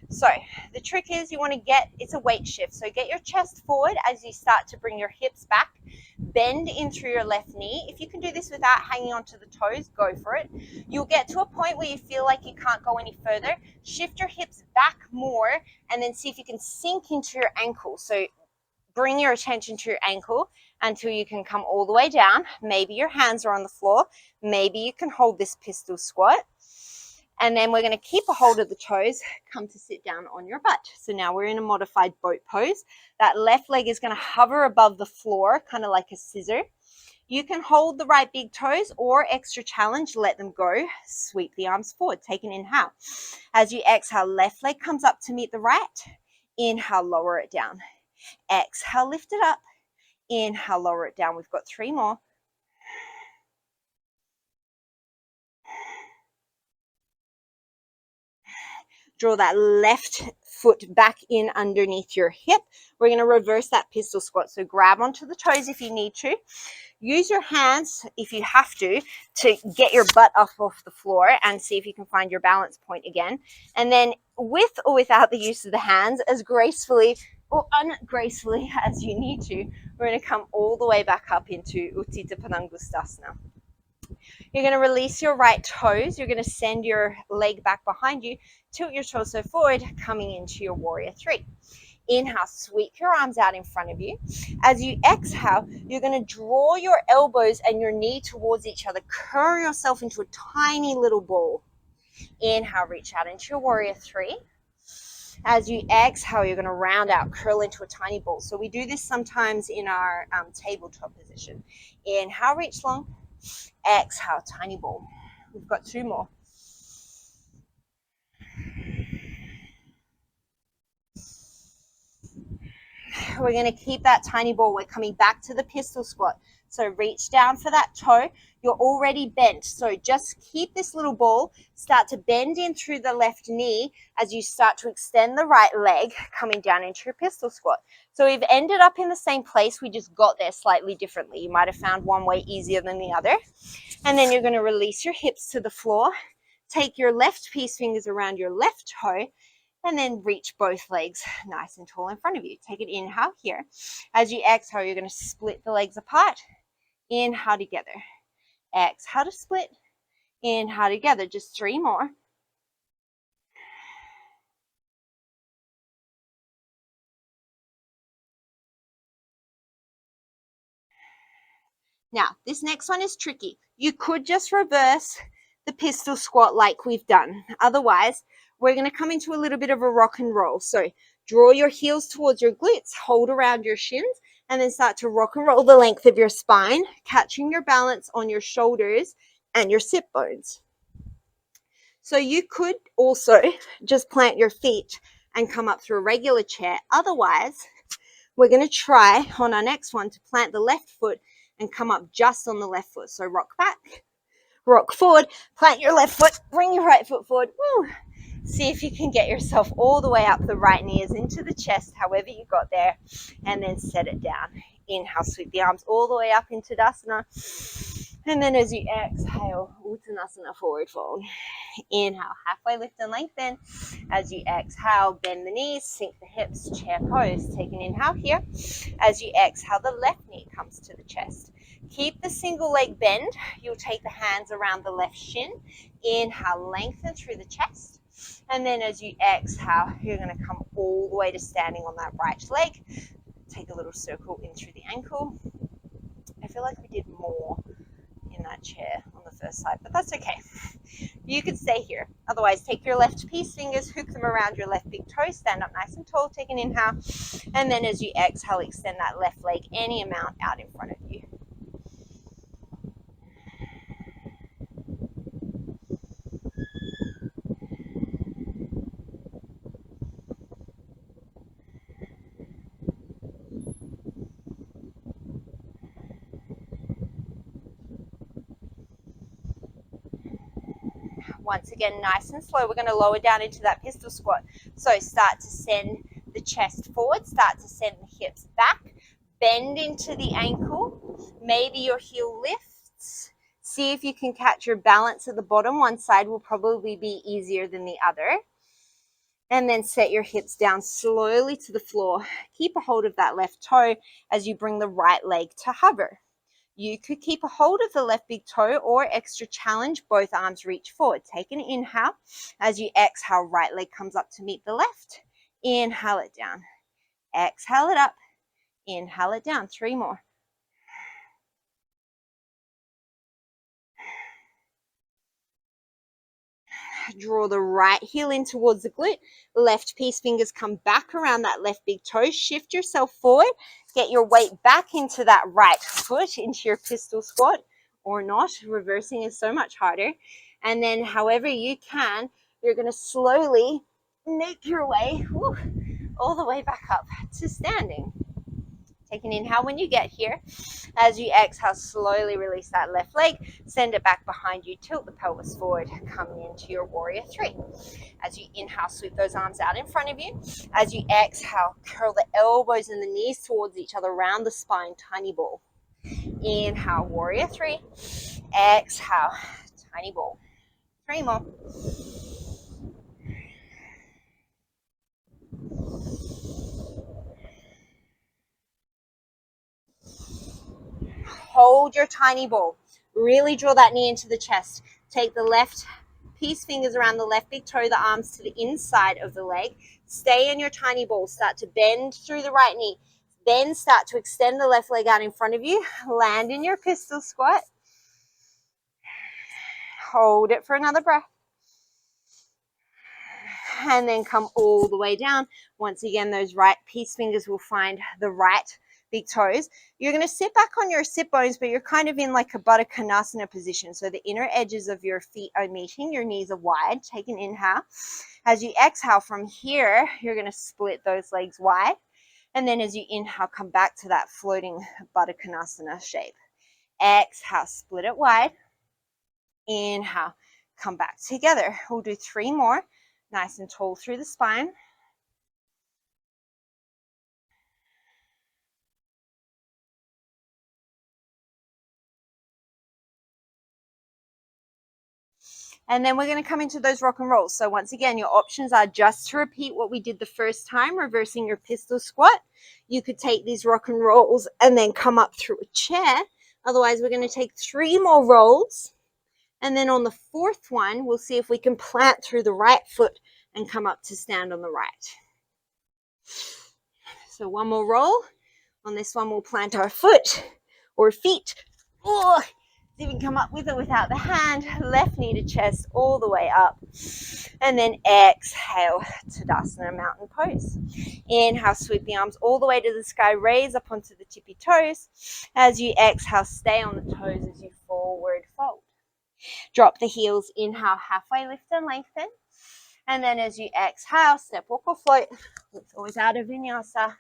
Speaker 1: So the trick is you want to it's a weight shift. So get your chest forward as you start to bring your hips back. Bend in through your left knee. If you can do this without hanging onto the toes, go for it. You'll get to a point where you feel like you can't go any further. Shift your hips back more and then see if you can sink into your ankle. So bring your attention to your ankle until you can come all the way down. Maybe your hands are on the floor. Maybe you can hold this pistol squat. And then we're going to keep a hold of the toes, come to sit down on your butt. So now we're in a modified boat pose. That left leg is going to hover above the floor, kind of like a scissor. You can hold the right big toes or extra challenge, let them go. Sweep the arms forward, take an inhale. As you exhale, left leg comes up to meet the right. Inhale, lower it down. Exhale, lift it up. Inhale, lower it down. We've got 3 more. Draw that left foot back in underneath your hip. We're going to reverse that pistol squat. So grab onto the toes if you need to. Use your hands, if you have to get your butt up off the floor and see if you can find your balance point again. And then with or without the use of the hands, as gracefully or ungracefully as you need to, we're going to come all the way back up into Utthita Padangusthasana. You're going to release your right toes. You're going to send your leg back behind you. Tilt your torso forward, coming into your warrior 3. Inhale, sweep your arms out in front of you. As you exhale, you're going to draw your elbows and your knee towards each other. Curl yourself into a tiny little ball. Inhale, reach out into your warrior 3. As you exhale, you're going to round out, curl into a tiny ball. So we do this sometimes in our tabletop position. Inhale, reach long. Exhale, tiny ball. We've got 2 more. We're going to keep that tiny ball. We're coming back to the pistol squat. So reach down for that toe. You're already bent. So just keep this little ball, start to bend in through the left knee as you start to extend the right leg, coming down into your pistol squat. So we've ended up in the same place, we just got there slightly differently. You might have found one way easier than the other. And then you're going to release your hips to the floor, take your left peace fingers around your left toe, and then reach both legs nice and tall in front of you. Take an inhale here. As you exhale, you're going to split the legs apart. Inhale together. Exhale to split. Inhale together. Just 3 more. Now, this next one is tricky. You could just reverse the pistol squat like we've done. Otherwise, we're going to come into a little bit of a rock and roll. So draw your heels towards your glutes, hold around your shins, and then start to rock and roll the length of your spine, catching your balance on your shoulders and your sit bones. So you could also just plant your feet and come up through a regular chair. Otherwise, we're going to try on our next one to plant the left foot and come up just on the left foot. So rock back, rock forward, plant your left foot, bring your right foot forward. Woo. See if you can get yourself all the way up. The right knee is into the chest, however you got there, and then set it down. Inhale, sweep the arms all the way up into Tadasana. And then as you exhale, Uttanasana, forward fold. Inhale, halfway lift and lengthen. As you exhale, bend the knees, sink the hips, chair pose. Take an inhale here. As you exhale, the left knee comes to the chest. Keep the single leg bend. You'll take the hands around the left shin. Inhale, lengthen through the chest. And then as you exhale, you're going to come all the way to standing on that right leg. Take a little circle in through the ankle. I feel like we did more in that chair on the first side, but that's okay. You could stay here. Otherwise, take your left peace fingers, hook them around your left big toe, stand up nice and tall, take an inhale, and then as you exhale, extend that left leg any amount out in front of you. Once again, nice and slow, we're going to lower down into that pistol squat. So start to send the chest forward, start to send the hips back, bend into the ankle, maybe your heel lifts. See if you can catch your balance at the bottom. One side will probably be easier than the other. And then set your hips down slowly to the floor. Keep a hold of that left toe as you bring the right leg to hover. You could keep a hold of the left big toe or extra challenge, both arms reach forward. Take an inhale. As you exhale, right leg comes up to meet the left. Inhale it down. Exhale it up. Inhale it down. 3 more. Draw the right heel in towards the glute. Left peace fingers come back around that left big toe. Shift yourself forward. Get your weight back into that right foot, into your pistol squat, or not. Reversing is so much harder. And then however you can, you're going to slowly make your way all the way back up to standing. Take an inhale when you get here. As you exhale, slowly release that left leg, send it back behind you, tilt the pelvis forward, coming into your warrior 3. As you inhale, sweep those arms out in front of you. As you exhale, curl the elbows and the knees towards each other, around the spine, tiny ball. Inhale, warrior 3. Exhale, tiny ball. 3 more. Hold your tiny ball. Really draw that knee into the chest. Take the left peace fingers around the left big toe, the arms to the inside of the leg. Stay in your tiny ball. Start to bend through the right knee. Then start to extend the left leg out in front of you. Land in your pistol squat. Hold it for another breath. And then come all the way down. Once again, those right peace fingers will find the right big toes. You're going to sit back on your sit bones, but you're kind of in like a Baddha Konasana position. So the inner edges of your feet are meeting, your knees are wide. Take an inhale. As you exhale from here, you're going to split those legs wide. And then as you inhale, come back to that floating Baddha Konasana shape. Exhale, split it wide. Inhale, come back together. We'll do 3 more. Nice and tall through the spine. And then we're going to come into those rock and rolls. So once again, your options are just to repeat what we did the first time, reversing your pistol squat. You could take these rock and rolls and then come up through a chair. Otherwise, we're going to take 3 more rolls. And then on the 4th one, we'll see if we can plant through the right foot and come up to stand on the right. So 1 more roll. On this one, we'll plant our foot or feet. Oh, even come up with it without the hand. Left knee to chest all the way up. And then exhale, Tadasana, mountain pose. Inhale, sweep the arms all the way to the sky. Raise up onto the tippy toes. As you exhale, stay on the toes as you forward fold. Drop the heels. Inhale, halfway lift and lengthen. And then as you exhale, step, walk, or float. It's always out of vinyasa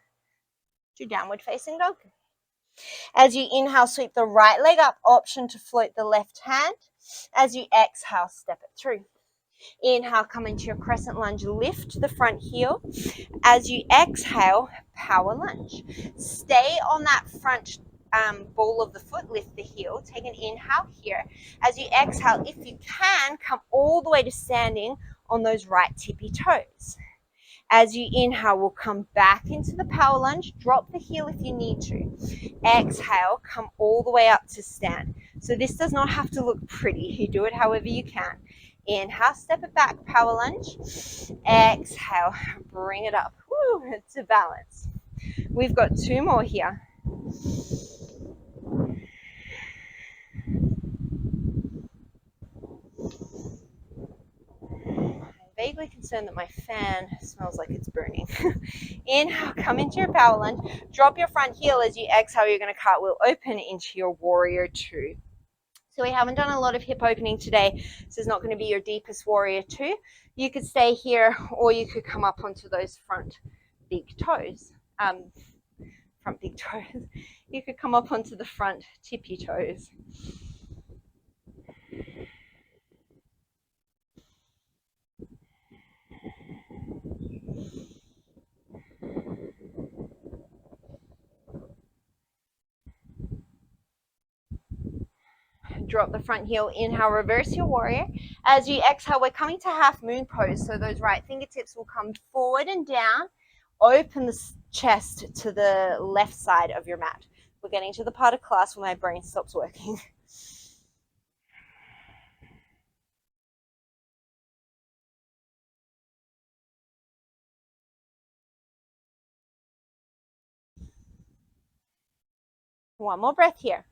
Speaker 1: to downward facing dog. As you inhale, sweep the right leg up, option to float the left hand. As you exhale, step it through. Inhale, come into your crescent lunge, lift the front heel. As you exhale, power lunge. Stay on that front ball of the foot, lift the heel. Take an inhale here. As you exhale, if you can, come all the way to standing on those right tippy toes. As you inhale, we'll come back into the power lunge. Drop the heel if you need to. Exhale, come all the way up to stand. So this does not have to look pretty. You do it however you can. Inhale, step it back, power lunge. Exhale, bring it up to balance. We've got 2 more here. Vaguely concerned that my fan smells like it's burning. Inhale, come into your power lunge. Drop your front heel. As you exhale, you're going to cartwheel open into your warrior 2. So we haven't done a lot of hip opening today. This is not going to be your deepest warrior 2. You could stay here, or you could come up onto those front big toes. You could come up onto the front tippy toes. Drop the front heel, inhale, reverse your warrior. As you exhale, we're coming to half moon pose. So those right fingertips will come forward and down. Open the chest to the left side of your mat. We're getting to the part of class where my brain stops working. One more breath here.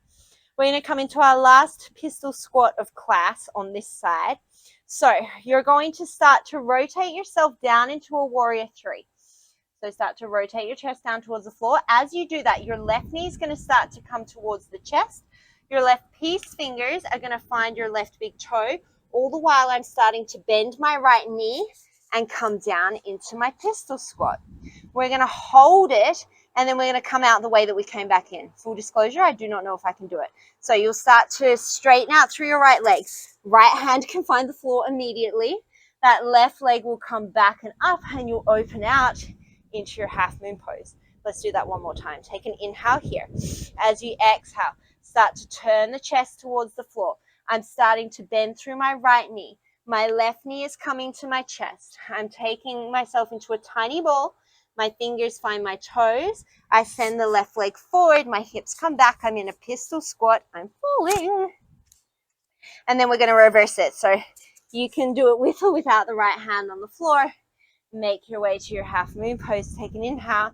Speaker 1: We're going to come into our last pistol squat of class on this side. So you're going to start to rotate yourself down into a warrior 3. So start to rotate your chest down towards the floor. As you do that, your left knee is going to start to come towards the chest. Your left peace fingers are going to find your left big toe. All the while I'm starting to bend my right knee and come down into my pistol squat. We're going to hold it, and then we're going to come out the way that we came back in. Full disclosure, I do not know if I can do it. So you'll start to straighten out through your right leg. Right hand can find the floor immediately. That left leg will come back and up, and you'll open out into your half moon pose. Let's do that one more time. Take an inhale here. As you exhale, start to turn the chest towards the floor. I'm starting to bend through my right knee. My left knee is coming to my chest. I'm taking myself into a tiny ball. My fingers find my toes. I send the left leg forward. My hips come back. I'm in a pistol squat. I'm falling. And then we're going to reverse it. So you can do it with or without the right hand on the floor. Make your way to your half moon pose. Take an inhale.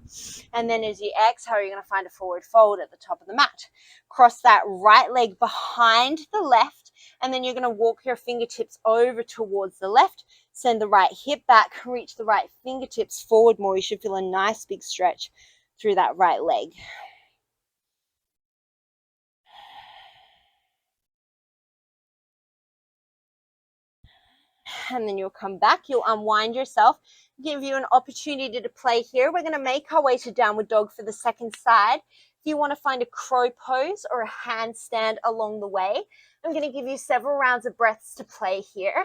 Speaker 1: And then as you exhale, you're going to find a forward fold at the top of the mat. Cross that right leg behind the left. And then you're going to walk your fingertips over towards the left. Send the right hip back. Reach the right fingertips forward more. You should feel a nice big stretch through that right leg. and then you'll come back. You'll unwind yourself, give you an opportunity to play here. We're going to make our way to downward dog for the second side. If you want to find a crow pose or a handstand along the way, I'm going to give you several rounds of breaths to play here.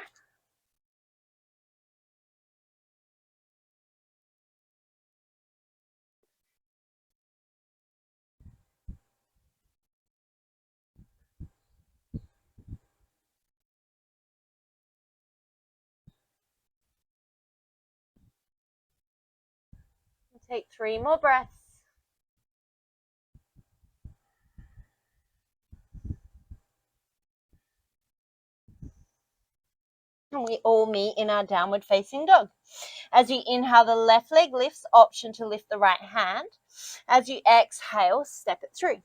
Speaker 1: Take 3 more breaths. And we all meet in our downward facing dog. As you inhale, the left leg lifts, option to lift the right hand. As you exhale, step it through.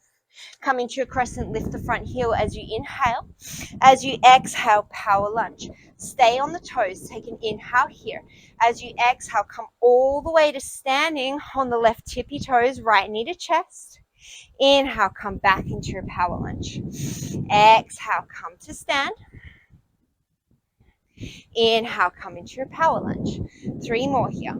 Speaker 1: Come into your crescent, lift the front heel as you inhale. As you exhale, power lunge. Stay on the toes, take an inhale here. As you exhale, come all the way to standing on the left tippy toes, right knee to chest. Inhale, come back into your power lunge. Exhale, come to stand. Inhale, come into your power lunge. 3 more here.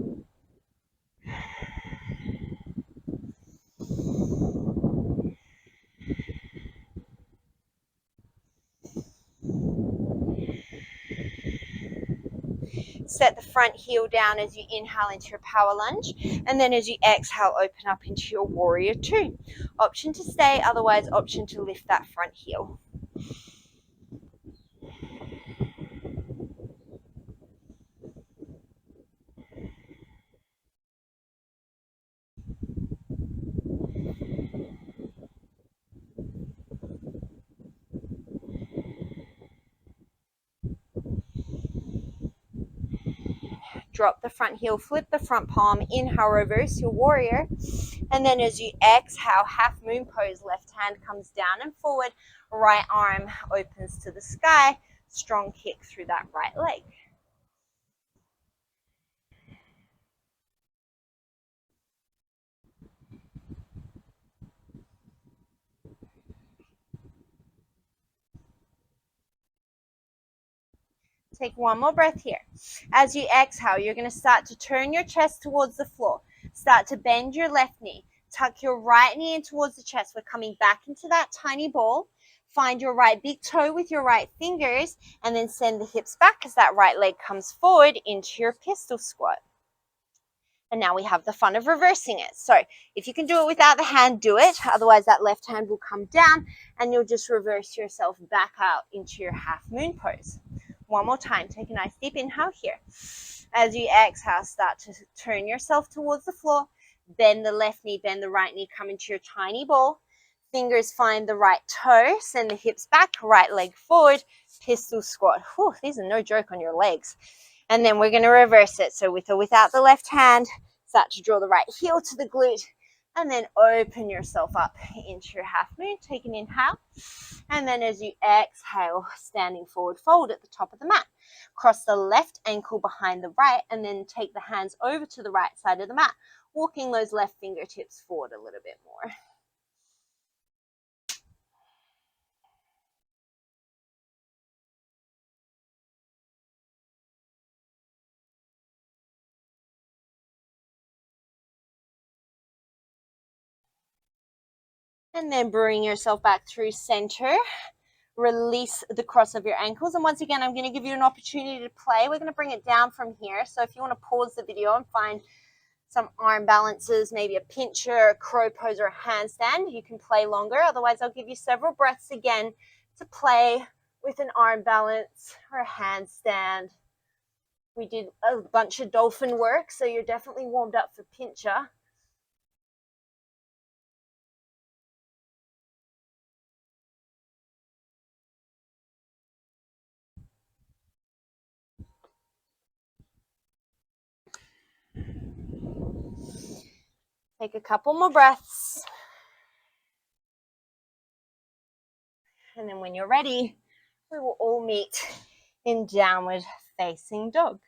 Speaker 1: Set the front heel down as you inhale into your power lunge, and then as you exhale, open up into your warrior 2. Option to stay, otherwise option to lift that front heel. Drop the front heel, flip the front palm, inhale, reverse your warrior. And then as you exhale, half moon pose, left hand comes down and forward, right arm opens to the sky, strong kick through that right leg. Take 1 more breath here. As you exhale, you're going to start to turn your chest towards the floor. Start to bend your left knee. Tuck your right knee in towards the chest. We're coming back into that tiny ball. Find your right big toe with your right fingers, and then send the hips back as that right leg comes forward into your pistol squat. And now we have the fun of reversing it. So if you can do it without the hand, do it. Otherwise, that left hand will come down, and you'll just reverse yourself back out into your half moon pose. 1 more time. Take a nice deep inhale here. As you exhale, start to turn yourself towards the floor. Bend the left knee, bend the right knee, come into your tiny ball. Fingers find the right toe, send the hips back, right leg forward, pistol squat. Whew, these are no joke on your legs. And then we're going to reverse it. So with or without the left hand, start to draw the right heel to the glute, and then open yourself up into your half moon. Take an inhale. And then as you exhale, standing forward fold at the top of the mat. Cross the left ankle behind the right, and then take the hands over to the right side of the mat, walking those left fingertips forward a little bit more. And then bring yourself back through center. Release the cross of your ankles. And once again, I'm going to give you an opportunity to play. We're going to bring it down from here. So if you want to pause the video and find some arm balances, maybe a pincher, a crow pose, or a handstand, you can play longer. Otherwise, I'll give you several breaths again to play with an arm balance or a handstand. We did a bunch of dolphin work, so you're definitely warmed up for pincher. Take a couple more breaths. And then when you're ready, we will all meet in downward facing dog.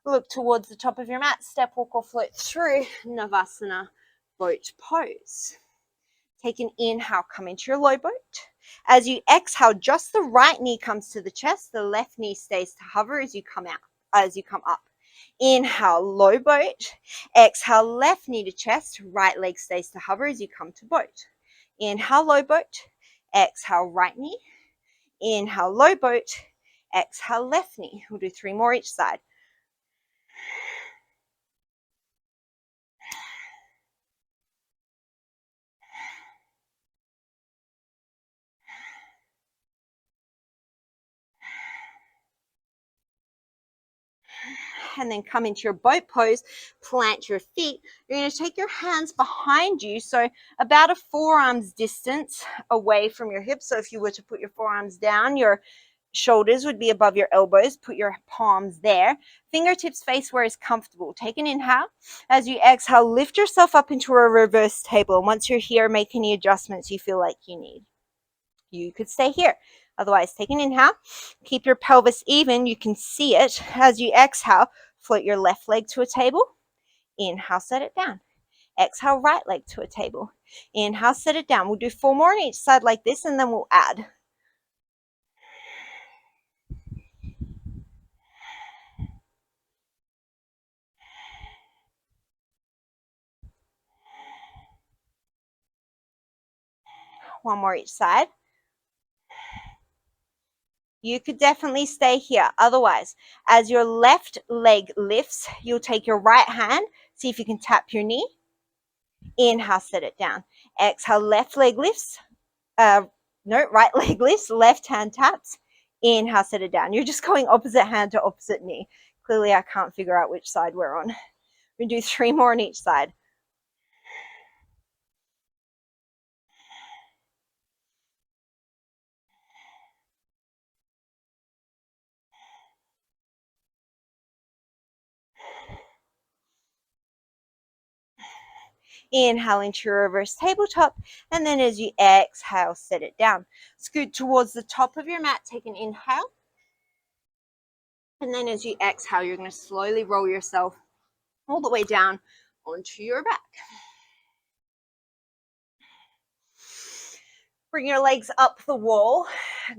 Speaker 1: Look towards the top of your mat, step, walk, or float through Navasana boat pose. Take an inhale, come into your low boat. As you exhale, just the right knee comes to the chest, the left knee stays to hover as you come out. as you come up. Inhale, low boat. Exhale, left knee to chest. Right leg stays to hover as you come to boat. Inhale, low boat. Exhale, right knee. Inhale, low boat. Exhale, left knee. We'll do 3 more each side. And then come into your boat pose, plant your feet. You're going to take your hands behind you, so about a forearm's distance away from your hips. So if you were to put your forearms down, your shoulders would be above your elbows. Put your palms there. Fingertips face where is comfortable. Take an inhale. As you exhale, lift yourself up into a reverse table. And once you're here, make any adjustments you feel like you need. You could stay here. Otherwise, take an inhale. Keep your pelvis even. You can see it. As you exhale, float your left leg to a table. Inhale, set it down. Exhale, right leg to a table. Inhale, set it down. We'll do 4 more on each side like this, and then we'll add. One more each side. You could definitely stay here. Otherwise, as your left leg lifts, you'll take your right hand. See if you can tap your knee. Inhale, set it down. Exhale, left leg lifts. Right leg lifts, left hand taps. Inhale, set it down. You're just going opposite hand to opposite knee. Clearly, I can't figure out which side we're on. We're going to do 3 more on each side. Inhale into your reverse tabletop, and then as you exhale, set it down. Scoot towards the top of your mat, take an inhale, and then as you exhale, you're going to slowly roll yourself all the way down onto your back. Bring your legs up the wall,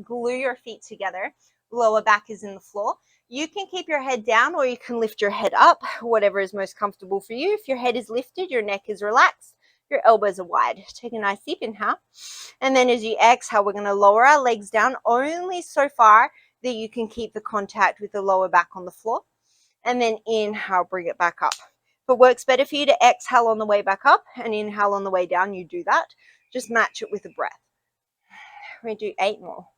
Speaker 1: glue your feet together, lower back is in the floor. You can keep your head down or you can lift your head up, whatever is most comfortable for you. If your head is lifted, your neck is relaxed, your elbows are wide. Take a nice deep inhale. And then as you exhale, we're going to lower our legs down only so far that you can keep the contact with the lower back on the floor. And then inhale, bring it back up. If it works better for you to exhale on the way back up and inhale on the way down, you do that. Just match it with a breath. We're going to do 8 more.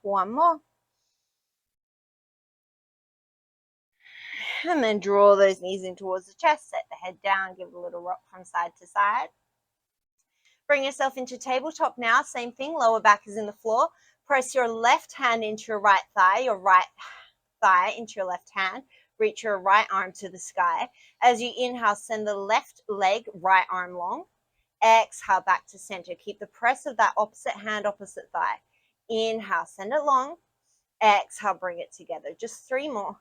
Speaker 1: One more. And then draw those knees in towards the chest, set the head down, give it a little rock from side to side. Bring yourself into tabletop now. Same thing, lower back is in the floor. Press your left hand into your right thigh into your left hand. Reach your right arm to the sky. As you inhale, send the left leg, right arm long. Exhale, back to center. Keep the press of that opposite hand, opposite thigh. Inhale, send it long. Exhale, bring it together. Just 3 more.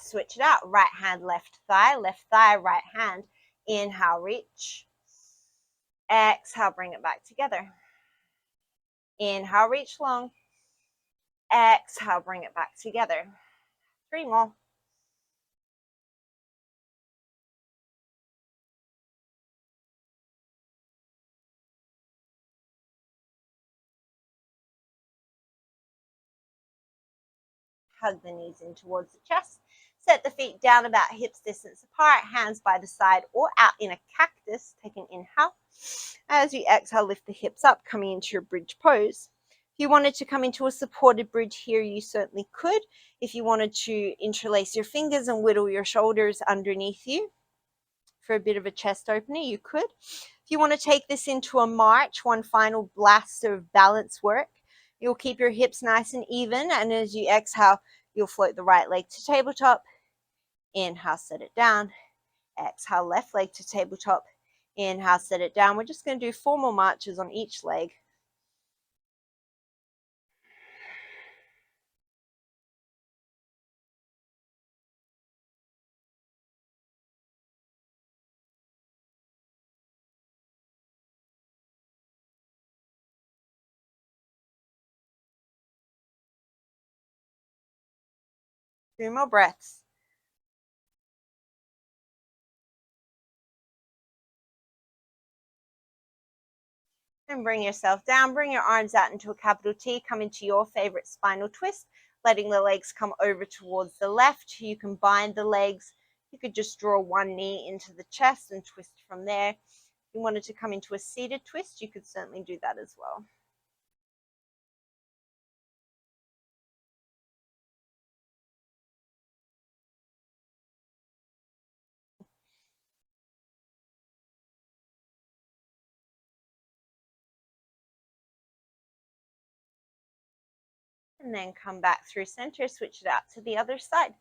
Speaker 1: Switch it out. Right hand, left thigh, right hand. Inhale, reach. Exhale, bring it back together. Inhale, reach long. Exhale, bring it back together. 3 more. Hug the knees in towards the chest. Set the feet down about hips distance apart, hands by the side or out in a cactus. Take an inhale. As you exhale, lift the hips up, coming into your bridge pose. If you wanted to come into a supported bridge here, you certainly could. If you wanted to interlace your fingers and whittle your shoulders underneath you for a bit of a chest opener, you could. If you want to take this into a march, one final blast of balance work, you'll keep your hips nice and even, and as you exhale, you'll float the right leg to tabletop. Inhale, set it down. Exhale, left leg to tabletop. Inhale, set it down. We're just going to do 4 more marches on each leg. Three more breaths. And bring yourself down. Bring your arms out into a capital T. Come into your favorite spinal twist, letting the legs come over towards the left. You can bind the legs. You could just draw one knee into the chest and twist from there. If you wanted to come into a seated twist, you could certainly do that as well. And then come back through center, switch it out to the other side.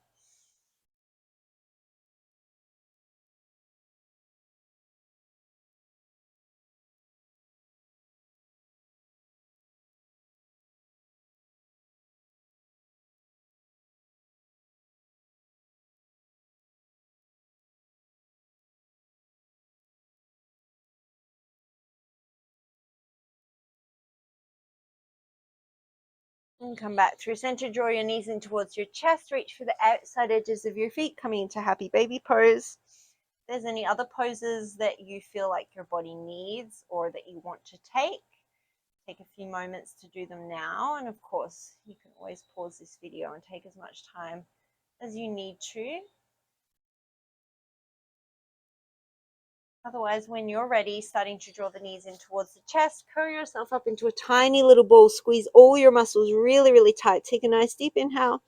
Speaker 1: And come back through center, draw your knees in towards your chest, reach for the outside edges of your feet, coming into happy baby pose. If there's any other poses that you feel like your body needs or that you want to take a few moments to do them now. And of course, you can always pause this video and take as much time as you need to. Otherwise, when you're ready, starting to draw the knees in towards the chest, curl yourself up into a tiny little ball, squeeze all your muscles really, really tight. Take a nice deep inhale,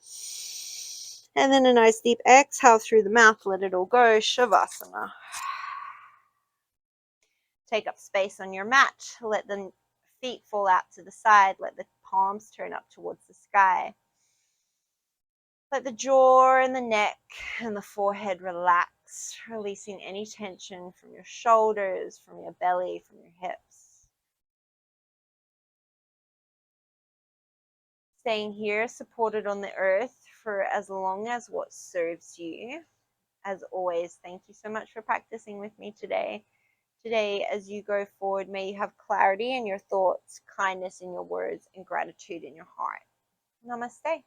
Speaker 1: and then a nice deep exhale through the mouth. Let it all go, Shavasana. Take up space on your mat. Let the feet fall out to the side. Let the palms turn up towards the sky. Let the jaw and the neck and the forehead relax, releasing any tension from your shoulders, from your belly, from your hips. Staying here, supported on the earth for as long as what serves you. As always, thank you so much for practicing with me today. Today, as you go forward, may you have clarity in your thoughts, kindness in your words, and gratitude in your heart. Namaste.